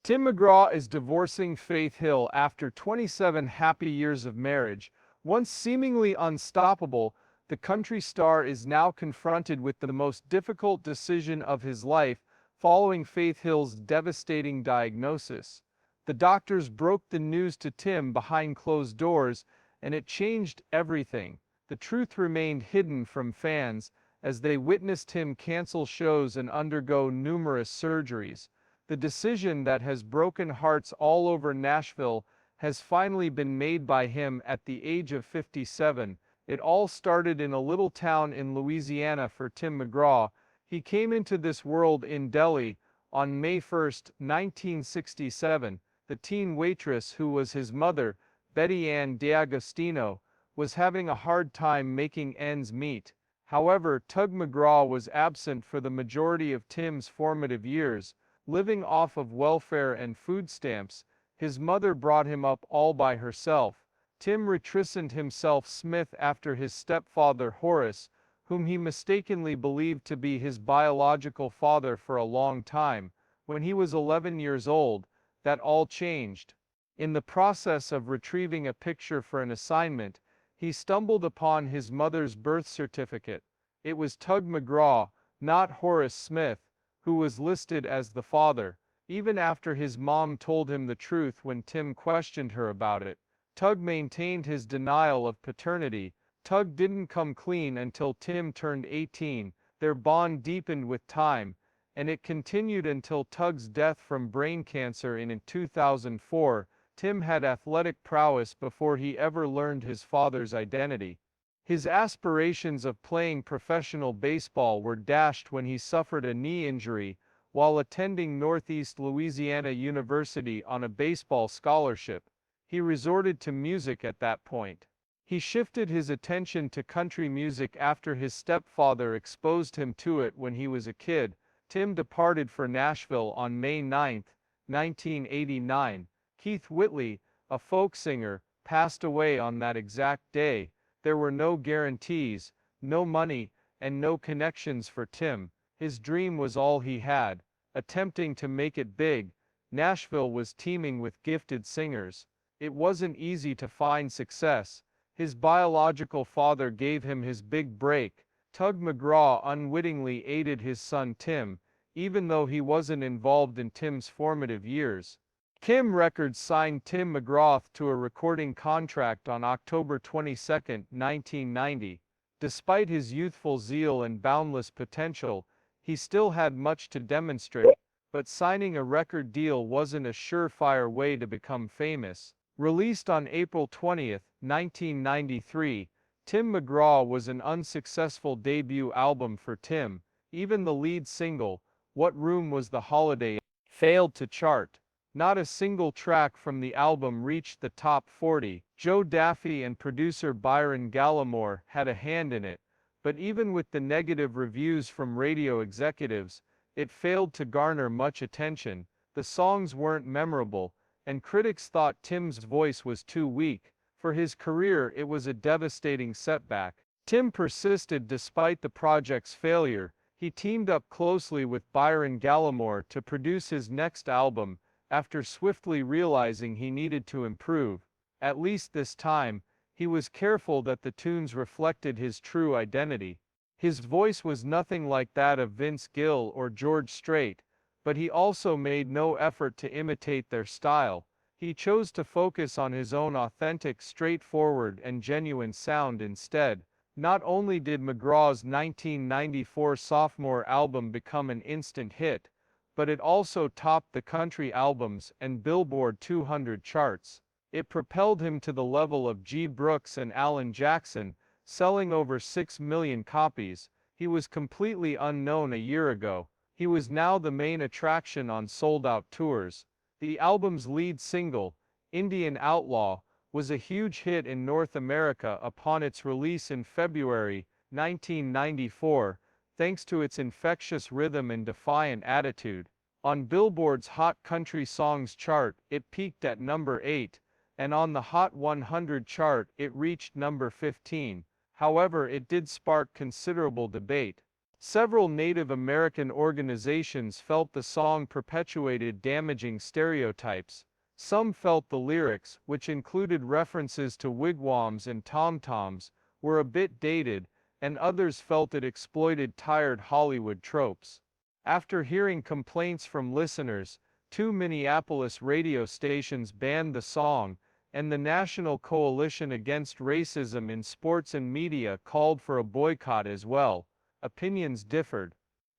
Tim McGraw is divorcing Faith Hill after 27 happy years of marriage. Once seemingly unstoppable, the country star is now confronted with the most difficult decision of his life following Faith Hill's devastating diagnosis. The doctors broke the news to Tim behind closed doors, and it changed everything. The truth remained hidden from fans as they witnessed him cancel shows and undergo numerous surgeries. The decision that has broken hearts all over Nashville has finally been made by him at the age of 57. It all started in a little town in Louisiana for Tim McGraw. He came into this world in Delhi on May 1, 1967. The teen waitress who was his mother, Betty Ann D'Agostino, was having a hard time making ends meet. However, Tug McGraw was absent for the majority of Tim's formative years. Living off of welfare and food stamps, his mother brought him up all by herself. Tim rechristened himself Smith after his stepfather Horace, whom he mistakenly believed to be his biological father for a long time. When he was 11 years old, that all changed. In the process of retrieving a picture for an assignment, he stumbled upon his mother's birth certificate. It was Tug McGraw, not Horace Smith, who was listed as the father. Even after his mom told him the truth when Tim questioned her about it, Tug maintained his denial of paternity. Tug didn't come clean until Tim turned 18. Their bond deepened with time, and it continued until Tug's death from brain cancer in 2004. Tim had athletic prowess before he ever learned his father's identity. His aspirations of playing professional baseball were dashed when he suffered a knee injury while attending Northeast Louisiana University on a baseball scholarship. He resorted to music at that point. He shifted his attention to country music after his stepfather exposed him to it when he was a kid. Tim departed for Nashville on May 9, 1989. Keith Whitley, a folk singer, passed away on that exact day. There were no guarantees, no money, and no connections for Tim. His dream was all he had. Attempting to make it big, Nashville was teeming with gifted singers. It wasn't easy to find success. His biological father gave him his big break. Tug McGraw unwittingly aided his son Tim, even though he wasn't involved in Tim's formative years. Kim Records signed Tim McGraw to a recording contract on October 22, 1990. Despite his youthful zeal and boundless potential, he still had much to demonstrate, but signing a record deal wasn't a surefire way to become famous. Released on April 20, 1993, Tim McGraw was an unsuccessful debut album for Tim. Even the lead single, What Room Was the Holiday, failed to chart. Not a single track from the album reached the top 40. Joe Daffy and producer Byron Gallimore had a hand in it, but even with the negative reviews from radio executives, it failed to garner much attention. The songs weren't memorable, and critics thought Tim's voice was too weak. For his career, it was a devastating setback. Tim persisted despite the project's failure. He teamed up closely with Byron Gallimore to produce his next album, after swiftly realizing he needed to improve. At least this time, he was careful that the tunes reflected his true identity. His voice was nothing like that of Vince Gill or George Strait, but he also made no effort to imitate their style. He chose to focus on his own authentic, straightforward, and genuine sound instead. Not only did McGraw's 1994 sophomore album become an instant hit, but it also topped the country albums and Billboard 200 charts. It propelled him to the level of G. Brooks and Alan Jackson, selling over 6 million copies. He was completely unknown a year ago. He was now the main attraction on sold-out tours. The album's lead single, Indian Outlaw, was a huge hit in North America upon its release in February 1994. Thanks to its infectious rhythm and defiant attitude. On Billboard's Hot Country Songs chart, it peaked at number 8, and on the Hot 100 chart, it reached number 15. However, it did spark considerable debate. Several Native American organizations felt the song perpetuated damaging stereotypes. Some felt the lyrics, which included references to wigwams and tom-toms, were a bit dated, and others felt it exploited tired Hollywood tropes. After hearing complaints from listeners, two Minneapolis radio stations banned the song, and the National Coalition Against Racism in Sports and Media called for a boycott as well. Opinions differed.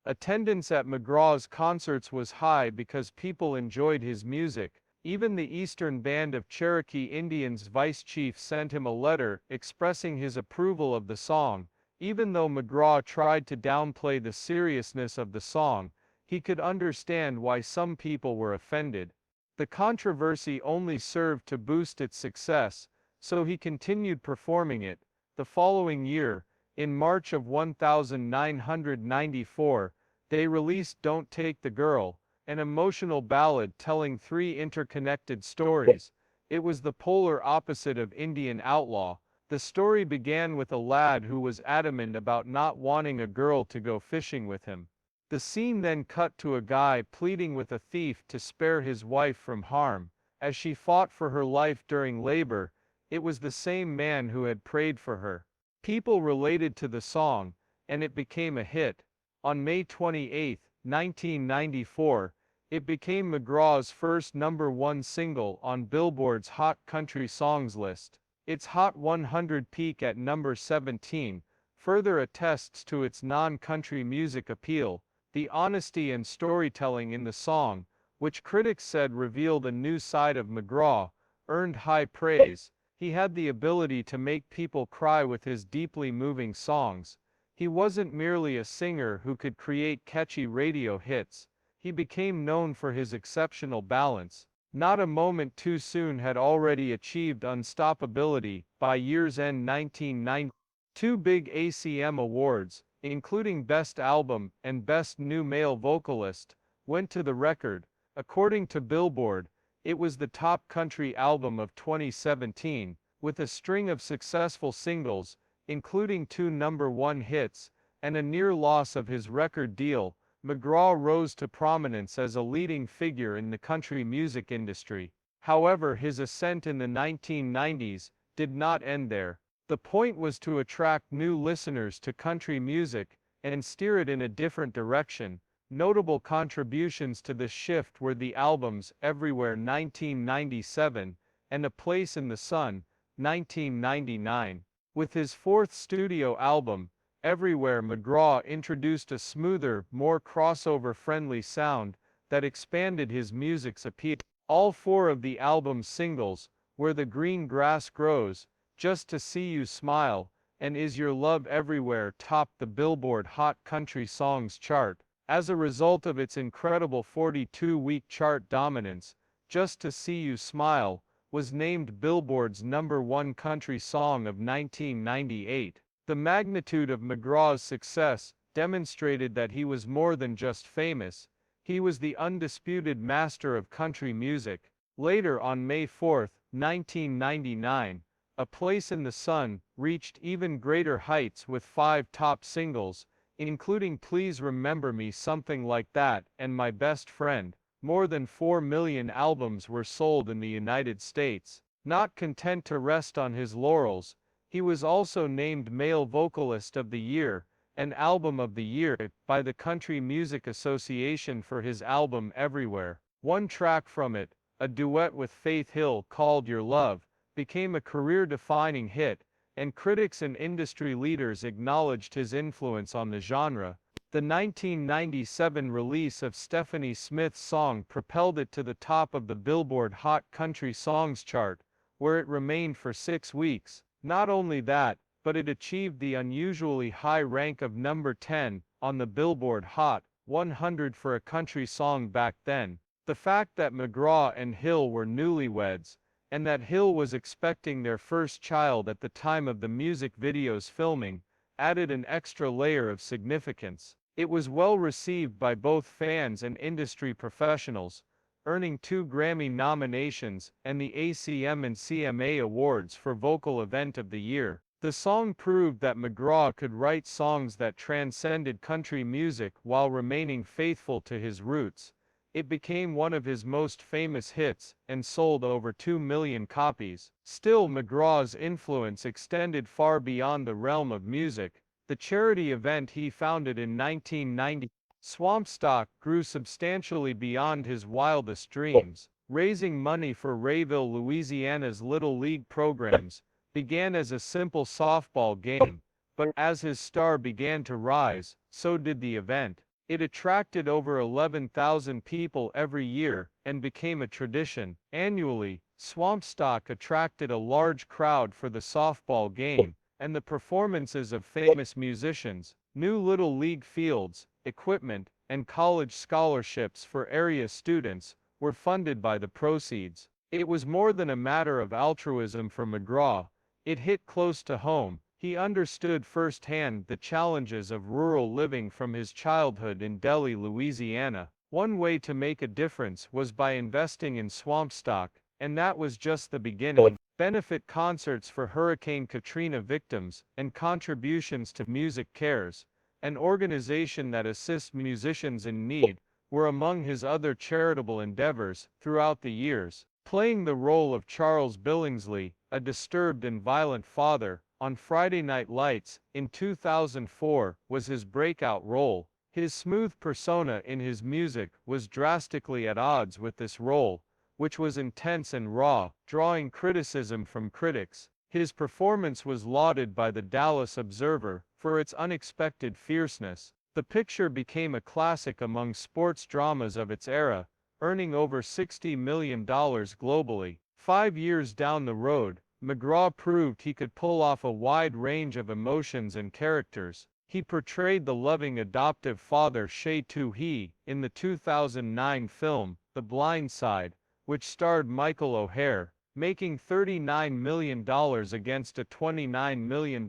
Attendance at McGraw's concerts was high because people enjoyed his music. Even the Eastern Band of Cherokee Indians vice chief sent him a letter expressing his approval of the song. Even though McGraw tried to downplay the seriousness of the song, he could understand why some people were offended. The controversy only served to boost its success, so he continued performing it. The following year, in March of 1994, they released Don't Take the Girl, an emotional ballad telling three interconnected stories. It was the polar opposite of Indian Outlaw. The story began with a lad who was adamant about not wanting a girl to go fishing with him. The scene then cut to a guy pleading with a thief to spare his wife from harm. As she fought for her life during labor, it was the same man who had prayed for her. People related to the song, and it became a hit. On May 28, 1994, it became McGraw's first #1 single on Billboard's Hot Country Songs list. Its Hot 100 peak at number 17 further attests to its non-country music appeal. The honesty and storytelling in the song, which critics said revealed a new side of McGraw, earned high praise. He had the ability to make people cry with his deeply moving songs. He wasn't merely a singer who could create catchy radio hits. He became known for his exceptional balance. Not a Moment Too Soon had already achieved unstoppability by year's end 1990. Two big ACM awards, including Best Album and Best New Male Vocalist, went to the record. According to Billboard, it was the top country album of 2017, with a string of successful singles, including two #1 hits, and a near loss of his record deal. McGraw rose to prominence as a leading figure in the country music industry. However, his ascent in the 1990s did not end there. The point was to attract new listeners to country music and steer it in a different direction. Notable contributions to this shift were the albums Everywhere 1997 and A Place in the Sun 1999. With his fourth studio album, Everywhere, McGraw introduced a smoother, more crossover-friendly sound that expanded his music's appeal. All four of the album's singles were The Green Grass Grows, Just to See You Smile, and Is Your Love Everywhere topped the Billboard Hot Country Songs chart. As a result of its incredible 42-week chart dominance, Just to See You Smile was named Billboard's #1 country song of 1998. The magnitude of McGraw's success demonstrated that he was more than just famous. He was the undisputed master of country music. Later on May 4, 1999, A Place in the Sun reached even greater heights with 5 top singles, including Please Remember Me, Something Like That, and My Best Friend. More than 4 million albums were sold in the United States. Not content to rest on his laurels, he was also named Male Vocalist of the Year and Album of the Year by the Country Music Association for his album Everywhere. One track from it, a duet with Faith Hill called Your Love, became a career-defining hit, and critics and industry leaders acknowledged his influence on the genre. The 1997 release of Stephanie Smith's song propelled it to the top of the Billboard Hot Country Songs chart, where it remained for 6 weeks. Not only that, but it achieved the unusually high rank of number 10 on the Billboard Hot 100 for a country song back then. The fact that McGraw and Hill were newlyweds, and that Hill was expecting their first child at the time of the music video's filming, added an extra layer of significance. It was well received by both fans and industry professionals, earning 2 Grammy nominations and the ACM and CMA awards for Vocal Event of the Year. The song proved that McGraw could write songs that transcended country music while remaining faithful to his roots. It became one of his most famous hits and sold over 2 million copies. Still, McGraw's influence extended far beyond the realm of music. The charity event he founded in 1990, Swampstock, grew substantially beyond his wildest dreams. Raising money for Rayville, Louisiana's Little League programs began as a simple softball game, but as his star began to rise, so did the event. It attracted over 11,000 people every year and became a tradition. Annually, Swampstock attracted a large crowd for the softball game and the performances of famous musicians. New Little League fields, equipment, and college scholarships for area students were funded by the proceeds. It was more than a matter of altruism for McGraw. It hit close to home. He understood firsthand the challenges of rural living from his childhood in Delhi, Louisiana. One way to make a difference was by investing in Swampstock, and that was just the beginning. Benefit concerts for Hurricane Katrina victims, and contributions to Music Cares, an organization that assists musicians in need, were among his other charitable endeavors throughout the years. Playing the role of Charles Billingsley, a disturbed and violent father, on Friday Night Lights, in 2004, was his breakout role. His smooth persona in his music was drastically at odds with this role, which was intense and raw, drawing criticism from critics. His performance was lauded by the Dallas Observer for its unexpected fierceness. The picture became a classic among sports dramas of its era, earning over $60 million globally. 5 years down the road, McGraw proved he could pull off a wide range of emotions and characters. He portrayed the loving adoptive father Shea Tu-hee in the 2009 film, The Blind Side, which starred Michael O'Hare, making $39 million against a $29 million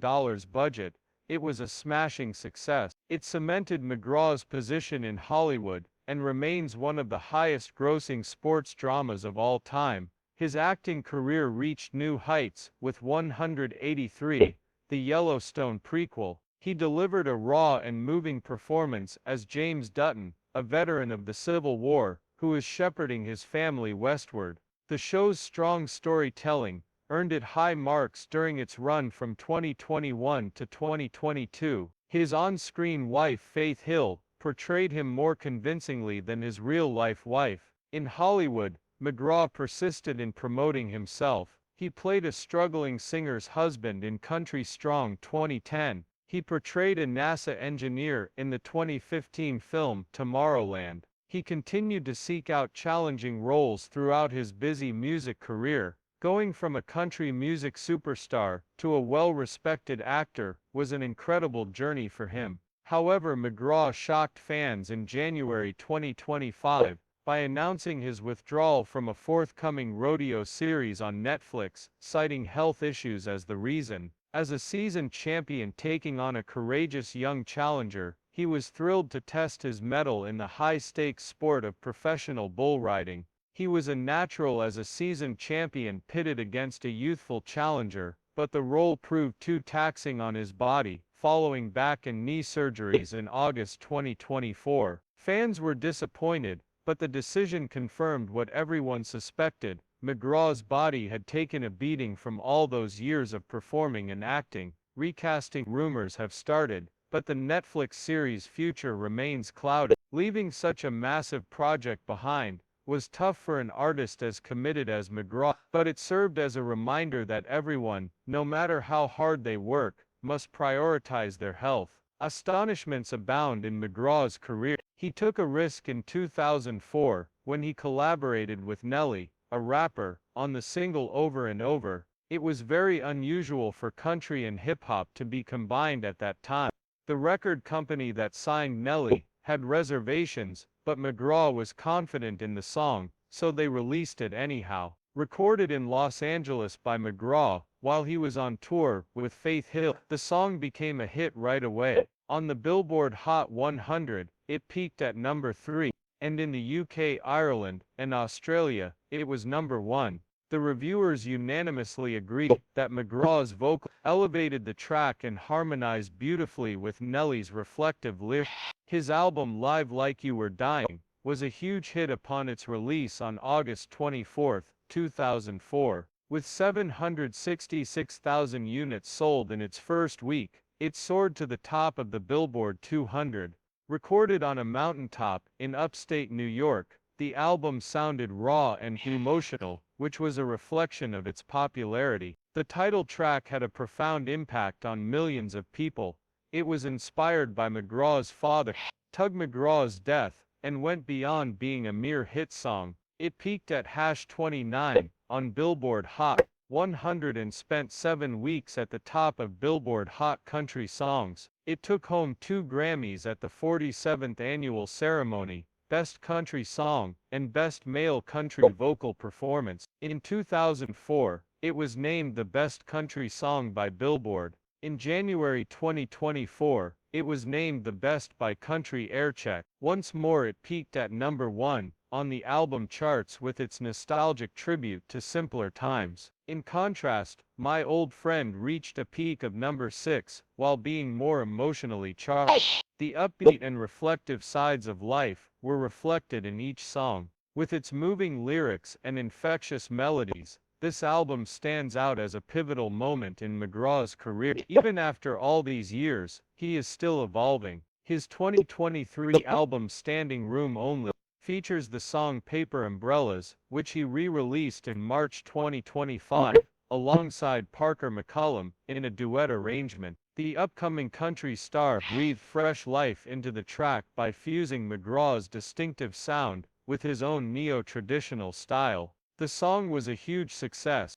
budget. It was a smashing success. It cemented McGraw's position in Hollywood, and remains one of the highest-grossing sports dramas of all time. His acting career reached new heights with 183, the Yellowstone prequel. He delivered a raw and moving performance as James Dutton, a veteran of the Civil War, who is shepherding his family westward. The show's strong storytelling earned it high marks during its run from 2021 to 2022. His on-screen wife, Faith Hill, portrayed him more convincingly than his real-life wife. In Hollywood, McGraw persisted in promoting himself. He played a struggling singer's husband in Country Strong 2010. He portrayed a NASA engineer in the 2015 film Tomorrowland. He continued to seek out challenging roles throughout his busy music career. Going from a country music superstar to a well-respected actor was an incredible journey for him. However, McGraw shocked fans in January 2025 by announcing his withdrawal from a forthcoming rodeo series on Netflix, citing health issues as the reason. As a seasoned champion taking on a courageous young challenger, he was thrilled to test his mettle in the high-stakes sport of professional bull riding. He was a natural as a seasoned champion pitted against a youthful challenger, but the role proved too taxing on his body, following back and knee surgeries in August 2024. Fans were disappointed, but the decision confirmed what everyone suspected. McGraw's body had taken a beating from all those years of performing and acting. Recasting rumors have started, but the Netflix series' future remains clouded. Leaving such a massive project behind was tough for an artist as committed as McGraw, but it served as a reminder that everyone, no matter how hard they work, must prioritize their health. Astonishments abound in McGraw's career. He took a risk in 2004 when he collaborated with Nelly, a rapper, on the single Over and Over. It was very unusual for country and hip-hop to be combined at that time. The record company that signed Nelly had reservations, but McGraw was confident in the song, so they released it anyhow. Recorded in Los Angeles by McGraw while he was on tour with Faith Hill, the song became a hit right away. On the Billboard Hot 100, it peaked at number 3, and in the UK, Ireland, and Australia, it was number 1. The reviewers unanimously agreed that McGraw's vocal elevated the track and harmonized beautifully with Nelly's reflective lyrics. His album Live Like You Were Dying was a huge hit upon its release on August 24, 2004. With 766,000 units sold in its first week, it soared to the top of the Billboard 200. Recorded on a mountaintop in upstate New York, the album sounded raw and emotional, which was a reflection of its popularity. The title track had a profound impact on millions of people. It was inspired by McGraw's father, Tug McGraw's death, and went beyond being a mere hit song. It peaked at #29 on Billboard Hot 100 and spent 7 weeks at the top of Billboard Hot Country Songs. It took home 2 Grammys at the 47th annual ceremony, Best Country Song, and Best Male Country Vocal Performance. In 2004, it was named the Best Country Song by Billboard. In January 2024, it was named the Best by Country Aircheck. Once more it peaked at number 1 on the album charts with its nostalgic tribute to simpler times. In contrast, My Old Friend reached a peak of number 6, while being more emotionally charged. The upbeat and reflective sides of life were reflected in each song. With its moving lyrics and infectious melodies, this album stands out as a pivotal moment in McGraw's career. Even after all these years, he is still evolving. His 2023 album Standing Room Only features the song Paper Umbrellas, which he re-released in March 2025, alongside Parker McCollum, in a duet arrangement. The upcoming country star breathed fresh life into the track by fusing McGraw's distinctive sound with his own neo-traditional style. The song was a huge success,